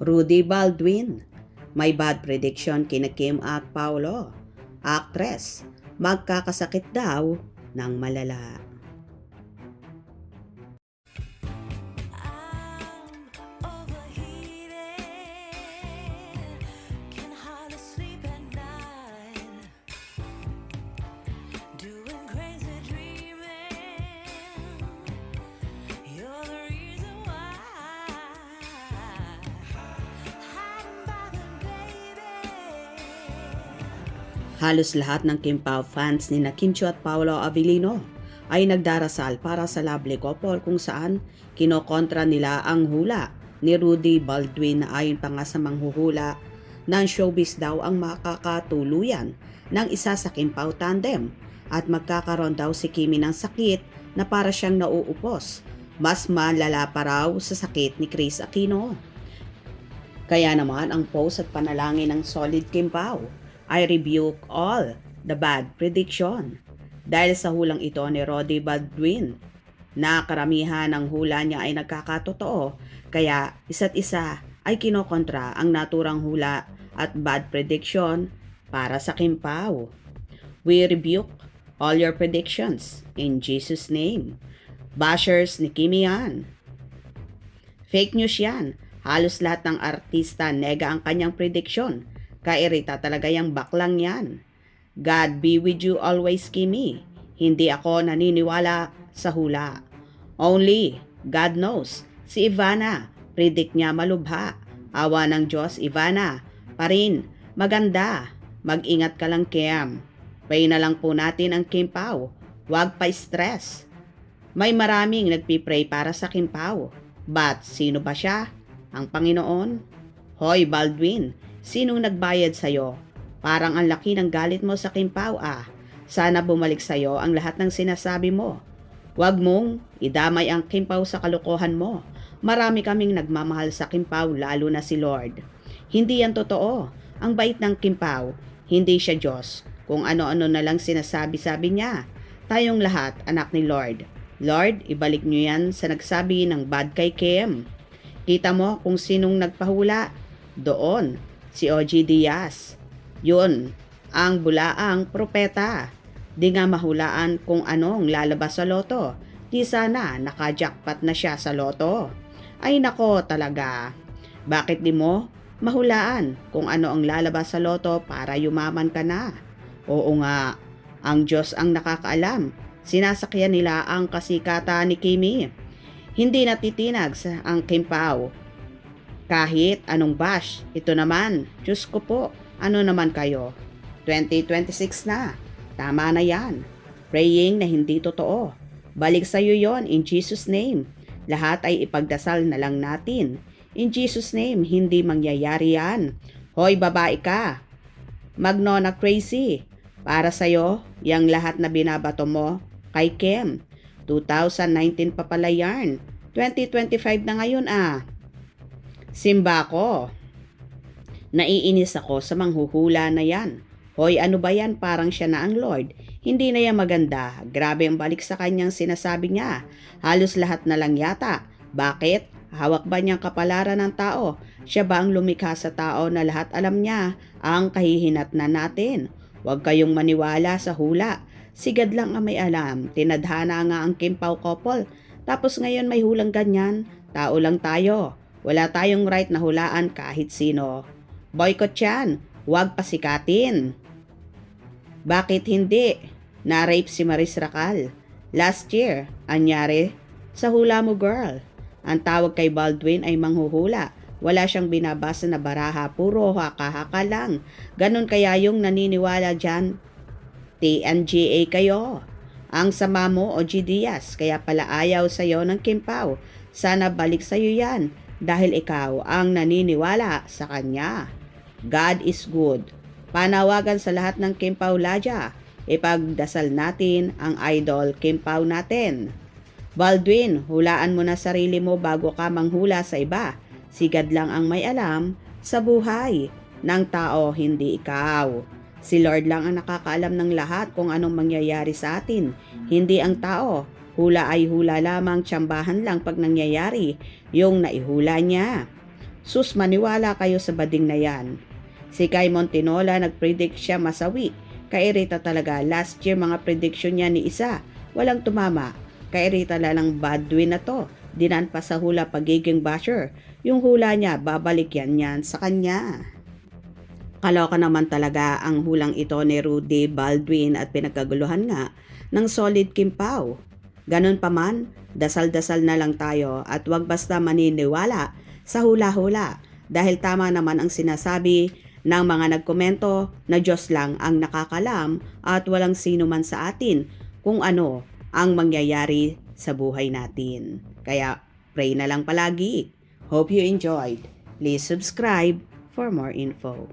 Rudy Baldwin, may bad prediction kina Kim at Paolo. Actress, magkakasakit daw ng malala. I'm overheated, can hardly sleep at night, doing crazy dreaming. You're the reason why I'm bothered, baby. Halos lahat ng Kim Pao fans ni na Kim Chiu at Paolo Avellino ay nagdarasal para sa lovely couple kung saan kinokontra nila ang hula ni Rudy Baldwin na ayon pa nga sa manghuhula ng showbiz daw ang makakatuluyan ng isa sa Kim Pao tandem at magkakaroon daw si Kimi ng sakit na para siyang nauupos. Mas malala pa raw sa sakit ni Kris Aquino. Kaya naman ang post at panalangin ng solid Kim Pao, I rebuke all the bad prediction. Dahil sa hulang ito ni Rudy Baldwin, na karamihan ng hula niya ay nagkakatotoo, kaya isa't isa ay kinokontra ang naturang hula at bad prediction para sa Kim Pao. We rebuke all your predictions in Jesus' name. Bashers ni Kimi yan. Fake news yan. Halos lahat ng artista nega ang kanyang prediction. Kairita talaga yung baklang yan. God be with you always, Kimi. Hindi ako naniniwala sa hula. Only God knows. Si Ivana, predict niya malubha. Awa ng Diyos, Ivana. Pa rin, maganda. Mag-ingat ka lang, Kim. Pray na lang po natin ang Kim Pao. Huwag pa stress. May maraming nagpipray para sa Kim Pao. But sino ba siya? Ang Panginoon? Hoy, Baldwin, sinong nagbayad sa'yo? Parang ang laki ng galit mo sa Kim Pao ah. Sana bumalik sa'yo ang lahat ng sinasabi mo. Huwag mong idamay ang Kim Pao sa kalokohan mo. Marami kaming nagmamahal sa Kim Pao, lalo na si Lord. Hindi yan totoo. Ang bait ng Kim Pao, hindi siya Diyos. Kung ano-ano na lang sinasabi-sabi niya. Tayong lahat anak ni Lord. Lord, ibalik niyo yan sa nagsabi ng bad kay Kim. Kita mo kung sinong nagpahula? Doon, si OG Diaz. Yun, ang bulaang propeta. Di nga mahulaan kung anong lalabas sa loto. Di sana nakajackpot na siya sa loto. Ay nako talaga. Bakit di mo mahulaan kung ano ang lalabas sa loto para yumaman ka na? Oo nga, ang Diyos ang nakakaalam. Sinasakyan nila ang kasikata ni Kimi. Hindi natitinag sa ang Kim Pao. Kahit anong bash, ito naman, Diyos ko po, ano naman kayo? 2026 na, tama na yan. Praying na hindi totoo. Balik sa iyo yon in Jesus' name. Lahat ay ipagdasal na lang natin. In Jesus' name, hindi mangyayari yan. Hoy babae ka, Magnona Crazy. Para sa'yo, yang lahat na binabato mo kay Kim. 2019 pa pala yan. 2025 na ngayon ah. Simba ko. Naiinis ako sa manghuhula na yan. Hoy ano ba yan, parang siya na ang Lord. Hindi na yan maganda. Grabe ang balik sa kanyang sinasabi niya. Halos lahat na lang yata. Bakit? Hawak ba niyang kapalaran ng tao? Siya ba ang lumikha sa tao na lahat alam niya ang kahihinatnan natin? Huwag kayong maniwala sa hula. Sigad lang ang may alam. Tinadhana nga ang Kim Pao couple. Tapos ngayon may hulang ganyan. Tao lang tayo. Wala tayong right na hulaan kahit sino. Boycott yan. Huwag pasikatin. Bakit hindi? Na-rape si Maris Racal. Last year, anyari sa hula mo girl. Ang tawag kay Baldwin ay manghuhula. Wala siyang binabasa na baraha, puro haka-haka lang. Ganon kaya yung naniniwala dyan. TNGA kayo. Ang sama mo o G. Diaz, kaya pala ayaw sa'yo ng Kim Pao. Sana balik sa'yo yan dahil ikaw ang naniniwala sa kanya. God is good. Panawagan sa lahat ng Kim Pao Ladya. Ipagdasal natin ang idol Kim Pao natin. Baldwin, hulaan mo na sarili mo bago ka manghula sa iba. Sigad lang ang may alam sa buhay ng tao, hindi ikaw. Si Lord lang ang nakakaalam ng lahat kung anong mangyayari sa atin, hindi ang tao. Hula ay hula lamang, tsambahan lang pag nangyayari yung naihula niya. Sus, maniwala kayo sa bading na yan. Si Kai Montinola nag-predict siya masawi. Kairita talaga, last year mga prediction niya ni isa, walang tumama. Kairita lalang Baldwin na to, dinan pa sa hula pagiging basher. Yung hula niya, babalik yan sa kanya. Kaloka naman talaga ang hulang ito ni Rudy Baldwin at pinagkaguluhan nga ng Solid Kim Pao. Ganun pa man, dasal-dasal na lang tayo at wag basta maniniwala sa hula-hula dahil tama naman ang sinasabi ng mga nagkomento na Diyos lang ang nakakalam at walang sino man sa atin kung ano ang mangyayari sa buhay natin. Kaya pray na lang palagi. Hope you enjoyed. Please subscribe for more info.